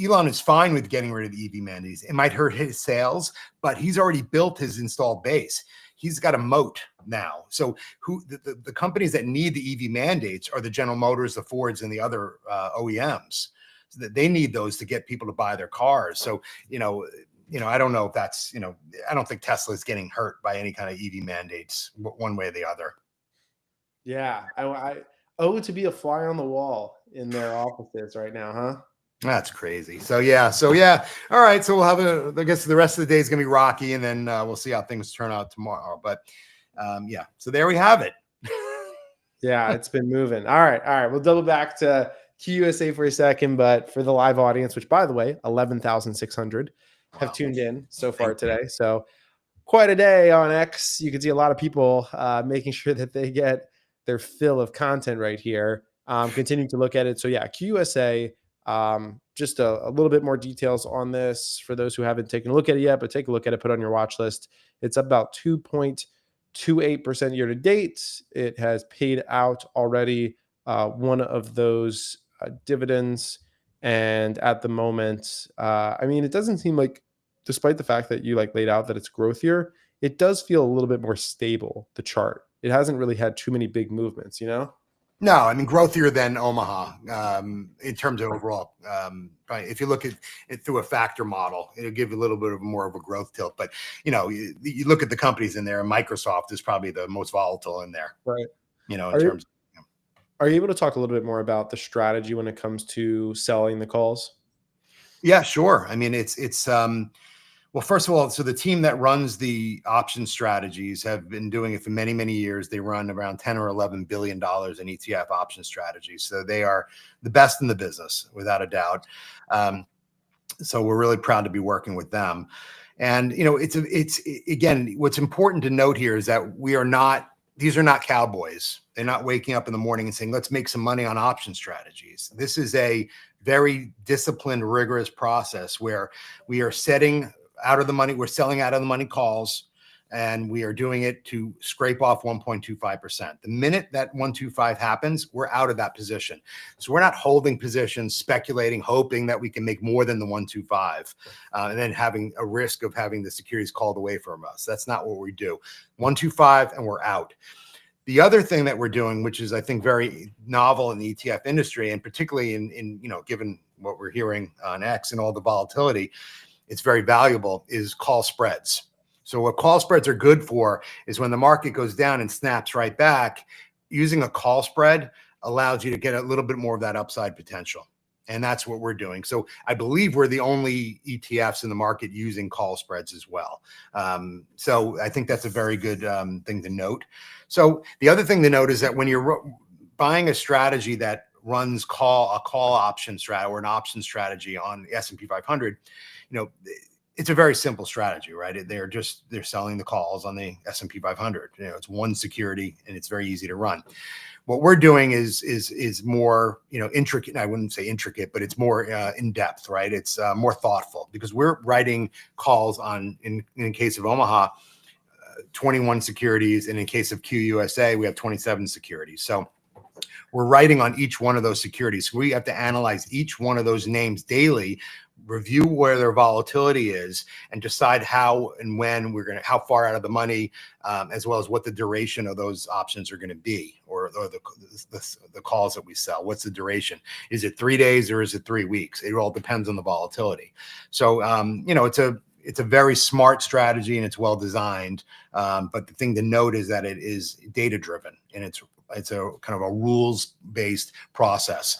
Elon is fine with getting rid of the EV mandates. It might hurt his sales, but he's already built his installed base. He's got a moat now. So the companies that need the EV mandates are the General Motors, the Fords, and the other OEMs. So that they need those to get people to buy their cars. So, I don't know if that's, I don't think Tesla is getting hurt by any kind of EV mandates one way or the other. Yeah. I owe to be a fly on the wall in their offices right now, huh? That's crazy. So yeah. All right. So we'll have I guess the rest of the day is going to be rocky, and then we'll see how things turn out tomorrow. But yeah. So there we have it. Yeah, it's been moving. All right. We'll double back to QUSA for a second, but for the live audience, which by the way, 11,600 have tuned in so far today. So quite a day on X. You can see a lot of people making sure that they get their fill of content right here. Continuing to look at it. So yeah, QUSA. Just a little bit more details on this for those who haven't taken a look at it yet, but take a look at it, put it on your watch list. It's about 2.28% year to date. It has paid out already one of those dividends. And at the moment, I mean, it doesn't seem like, despite the fact that you laid out that it's growthier, it does feel a little bit more stable, the chart. It hasn't really had too many big movements, No, I mean, growthier than Omaha in terms of overall. If you look at it through a factor model, it'll give you a little bit of more of a growth tilt. But, you look at the companies in there, and Microsoft is probably the most volatile in there. Right. Are you able to talk a little bit more about the strategy when it comes to selling the calls? Yeah, sure. I mean, it's well, first of all, so the team that runs the option strategies have been doing it for many, many years. They run around 10 or $11 billion in ETF option strategies. So they are the best in the business, without a doubt. So we're really proud to be working with them. And, it's again, what's important to note here is that these are not cowboys. They're not waking up in the morning and saying, let's make some money on option strategies. This is a very disciplined, rigorous process where we are setting out of the money. We're selling out of the money calls, and we are doing it to scrape off 1.25%. The minute that 125 happens, we're out of that position. So we're not holding positions, speculating, hoping that we can make more than the 125, and then having a risk of having the securities called away from us. That's not what we do. 125 and we're out. The other thing that we're doing, which is I think very novel in the ETF industry, and particularly in given what we're hearing on X and all the volatility, it's very valuable, is call spreads. So what call spreads are good for is when the market goes down and snaps right back, using a call spread allows you to get a little bit more of that upside potential. And that's what we're doing. So I believe we're the only ETFs in the market using call spreads as well. So I think that's a very good thing to note. So the other thing to note is that when you're buying a strategy that runs a call option strategy or an option strategy on the S&P 500, it's a very simple strategy, right? They're selling the calls on the S&P 500. It's one security and it's very easy to run. What we're doing is more, intricate. I wouldn't say intricate, but it's more in depth, right? It's more thoughtful because we're writing calls on, in case of Omaha, 21 securities, and in case of QUSA, we have 27 securities. So we're writing on each one of those securities. So we have to analyze each one of those names daily, review where their volatility is, and decide how and when how far out of the money, as well as what the duration of those options are going to be, or the calls that we sell. What's the duration? Is it 3 days or is it 3 weeks? It all depends on the volatility. So, it's a very smart strategy and it's well designed. But the thing to note is that it is data driven and it's a kind of a rules-based process,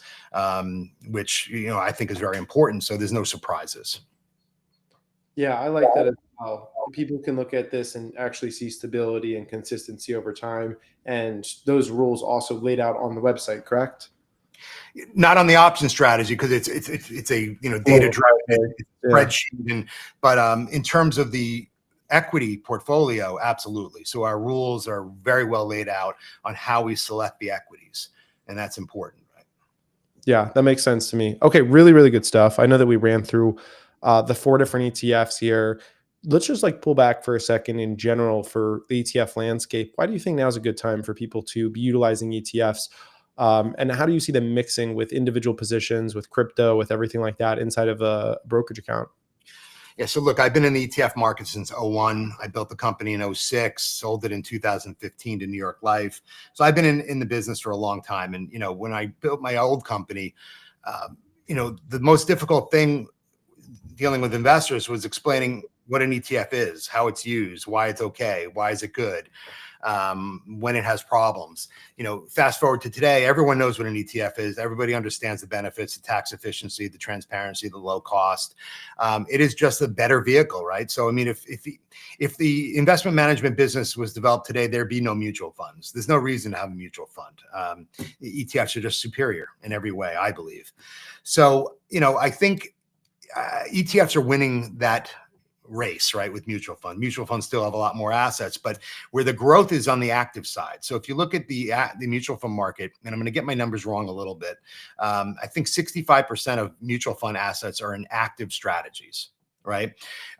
which, I think is very important. So there's no surprises. Yeah, I like that as well. People can look at this and actually see stability and consistency over time. And those rules also laid out on the website, correct? Not on the option strategy because it's a data driven spreadsheet, but in terms of the equity portfolio, absolutely. So our rules are very well laid out on how we select the equities, and that's important, right? Yeah, that makes sense to me. Okay, really, really good stuff. I know that we ran through the 4 different ETFs here. Let's just pull back for a second in general for the ETF landscape. Why do you think now is a good time for people to be utilizing ETFs? And how do you see them mixing with individual positions, with crypto, with everything like that inside of a brokerage account? Yeah. So look, I've been in the ETF market since 01. I built the company in 06, sold it in 2015 to New York Life. So I've been in the business for a long time. And, when I built my old company, the most difficult thing dealing with investors was explaining what an ETF is, how it's used, why it's okay, why is it good, when it has problems. Fast forward to today, everyone knows what an ETF is. Everybody understands the benefits, the tax efficiency, the transparency, the low cost. It is just a better vehicle, right? So, I mean, if the investment management business was developed today, there'd be no mutual funds. There's no reason to have a mutual fund. ETFs are just superior in every way, I believe. So, I think ETFs are winning that race, right? With mutual funds still have a lot more assets, but where the growth is on the active side. So if you look at the mutual fund market, and I'm going to get my numbers wrong a little bit, I think 65% of mutual fund assets are in active strategies, right?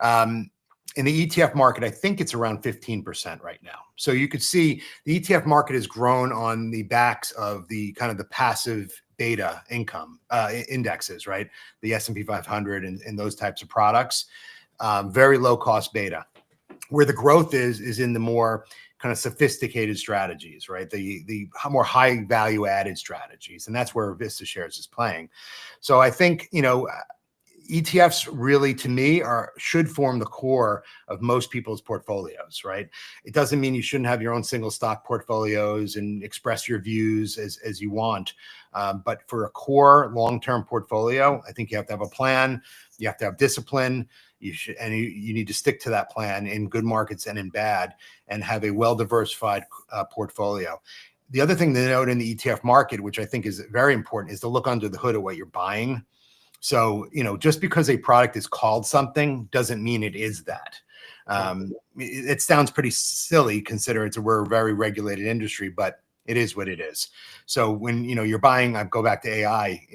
In the ETF market, I think it's around 15% right now. So you could see the ETF market has grown on the backs of the kind of the passive beta income indexes, right? The S&P 500 and those types of products. Very low cost beta. Where the growth is in the more kind of sophisticated strategies, right? The more high value added strategies, and that's where Vista Shares is playing. So I think ETFs really, to me, should form the core of most people's portfolios, right? It doesn't mean you shouldn't have your own single stock portfolios and express your views as you want. But for a core long-term portfolio, I think you have to have a plan. You have to have discipline. You need to stick to that plan in good markets and in bad, and have a well-diversified portfolio. The other thing to note in the ETF market, which I think is very important, is to look under the hood of what you're buying. So, just because a product is called something doesn't mean it is that. It sounds pretty silly considering we're a very regulated industry, but it is what it is. So when, you're buying, I go back to AI,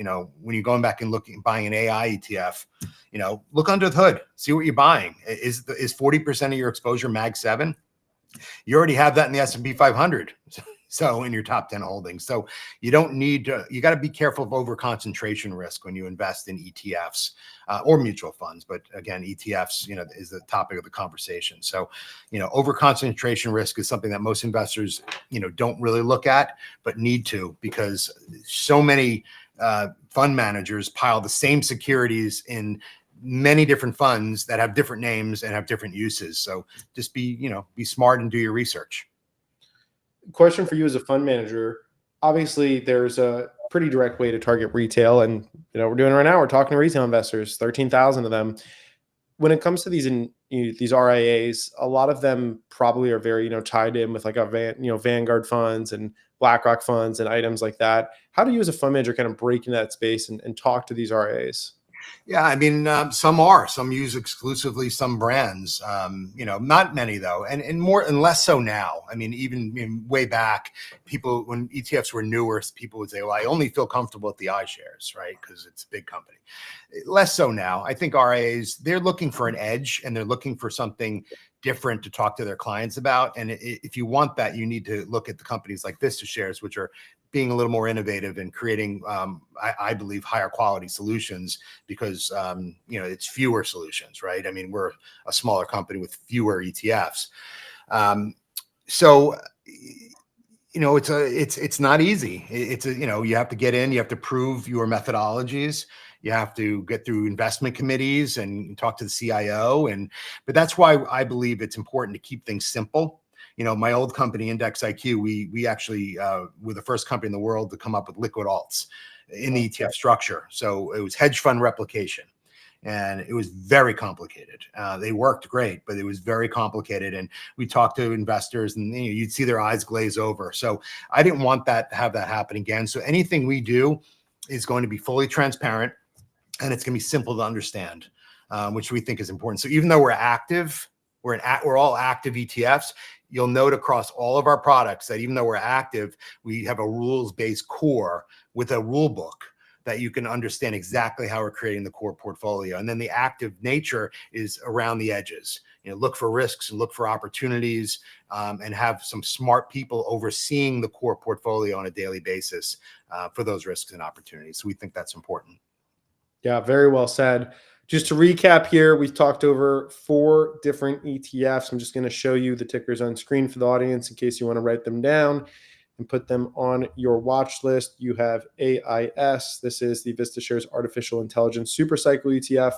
when you're going back and buying an AI ETF, look under the hood, see what you're buying. Is 40% of your exposure Mag 7? You already have that in the S&P 500. So in your top 10 holdings. So you don't need to, you got to be careful of over concentration risk when you invest in ETFs or mutual funds. But again, ETFs, is the topic of the conversation. So, over concentration risk is something that most investors, don't really look at, but need to, because so many fund managers pile the same securities in many different funds that have different names and have different uses. So just be smart and do your research. Question for you as a fund manager. Obviously, there's a pretty direct way to target retail, and we're doing it right now. We're talking to retail investors, 13,000 of them. When it comes to these RIAs, a lot of them probably are very tied in with like Vanguard funds and BlackRock funds and items like that. How do you as a fund manager kind of break into that space and talk to these RIAs? Yeah, I mean, some use exclusively some brands, not many though, and more and less so now. I mean, even way back, people, when ETFs were newer, people would say, well, I only feel comfortable with the iShares, right? Because it's a big company. Less so now. I think RIAs, they're looking for an edge and they're looking for something different to talk to their clients about. And if you want that, you need to look at the companies like VistaShares, which are being a little more innovative and creating, I believe, higher quality solutions, because it's fewer solutions, right? I mean, we're a smaller company with fewer ETFs, so it's not easy. You have to get in, you have to prove your methodologies. You have to get through investment committees and talk to the CIO, but that's why I believe it's important to keep things simple. My old company, Index IQ, we actually were the first company in the world to come up with liquid alts in the ETF structure. So it was hedge fund replication, and it was very complicated. They worked great, but it was very complicated. And we talked to investors, and you'd see their eyes glaze over. So I didn't want that to have that happen again. So anything we do is going to be fully transparent, and it's going to be simple to understand, which we think is important. So even though we're active, we're all active ETFs. You'll note across all of our products that even though we're active, we have a rules-based core with a rule book that you can understand exactly how we're creating the core portfolio. And then the active nature is around the edges. Look for risks and look for opportunities, and have some smart people overseeing the core portfolio on a daily basis for those risks and opportunities. So we think that's important. Yeah, very well said. Just to recap here, we've talked over 4 different ETFs. I'm just going to show you the tickers on screen for the audience in case you want to write them down and put them on your watch list. You have AIS. This is the VistaShares Artificial Intelligence Super Cycle ETF.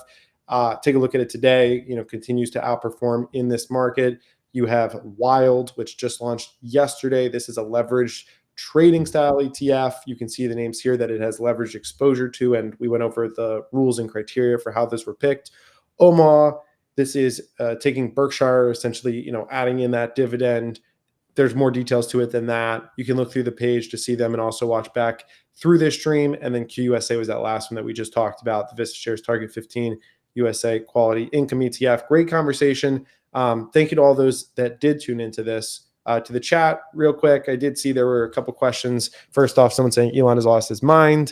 Take a look at it today. Continues to outperform in this market. You have Wild, which just launched yesterday. This is a leveraged trading style ETF. You can see the names here that it has leveraged exposure to, and we went over the rules and criteria for how those were picked. OMA, this is taking Berkshire, essentially, adding in that dividend. There's more details to it than that. You can look through the page to see them and also watch back through this stream. And then QUSA was that last one that we just talked about, the VistaShares Target 15 USA Quality Income ETF. Great conversation. Thank you to all those that did tune into this. To the chat real quick, I did see there were a couple questions. First off, someone saying Elon has lost his mind.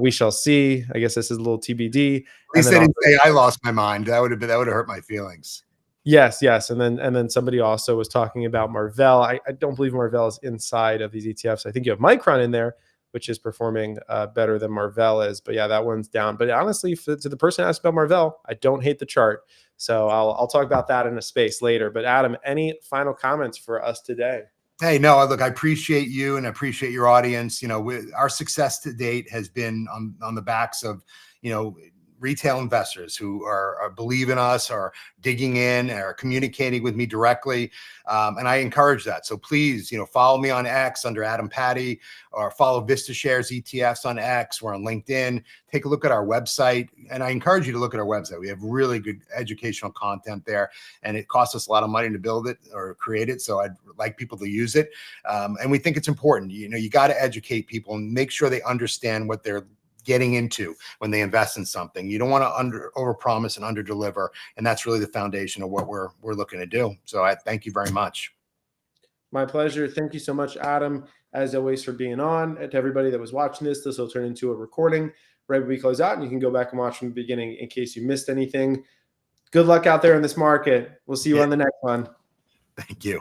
We shall see. I guess this is a little TBD. At least they didn't say I lost my mind. That would have hurt my feelings. Yes. And then somebody also was talking about Marvell. I don't believe Marvell is inside of these ETFs. I think you have Micron in there, which is performing better than Marvell is. But yeah, that one's down. But honestly, to the person asked about Marvell, I don't hate the chart. So I'll talk about that in a space later. But Adam, any final comments for us today? Hey, no, look, I appreciate you and I appreciate your audience. Our success to date has been on the backs of, retail investors who are believe in us, are digging in, are communicating with me directly. And I encourage that. So please, follow me on X under Adam Patty, or follow VistaShares ETFs on X. We're on LinkedIn. Take a look at our website. And I encourage you to look at our website. We have really good educational content there, and it costs us a lot of money to build it or create it. So I'd like people to use it. And we think it's important. You got to educate people and make sure they understand what they're getting into when they invest in something. You don't want to overpromise and underdeliver, and that's really the foundation of what we're looking to do. So I thank you very much. My pleasure. Thank you so much, Adam, as always, for being on. And to everybody that was watching this will turn into a recording right when we close out, and you can go back and watch from the beginning in case you missed anything. Good luck out there in this market. We'll see you on the next one. Thank you.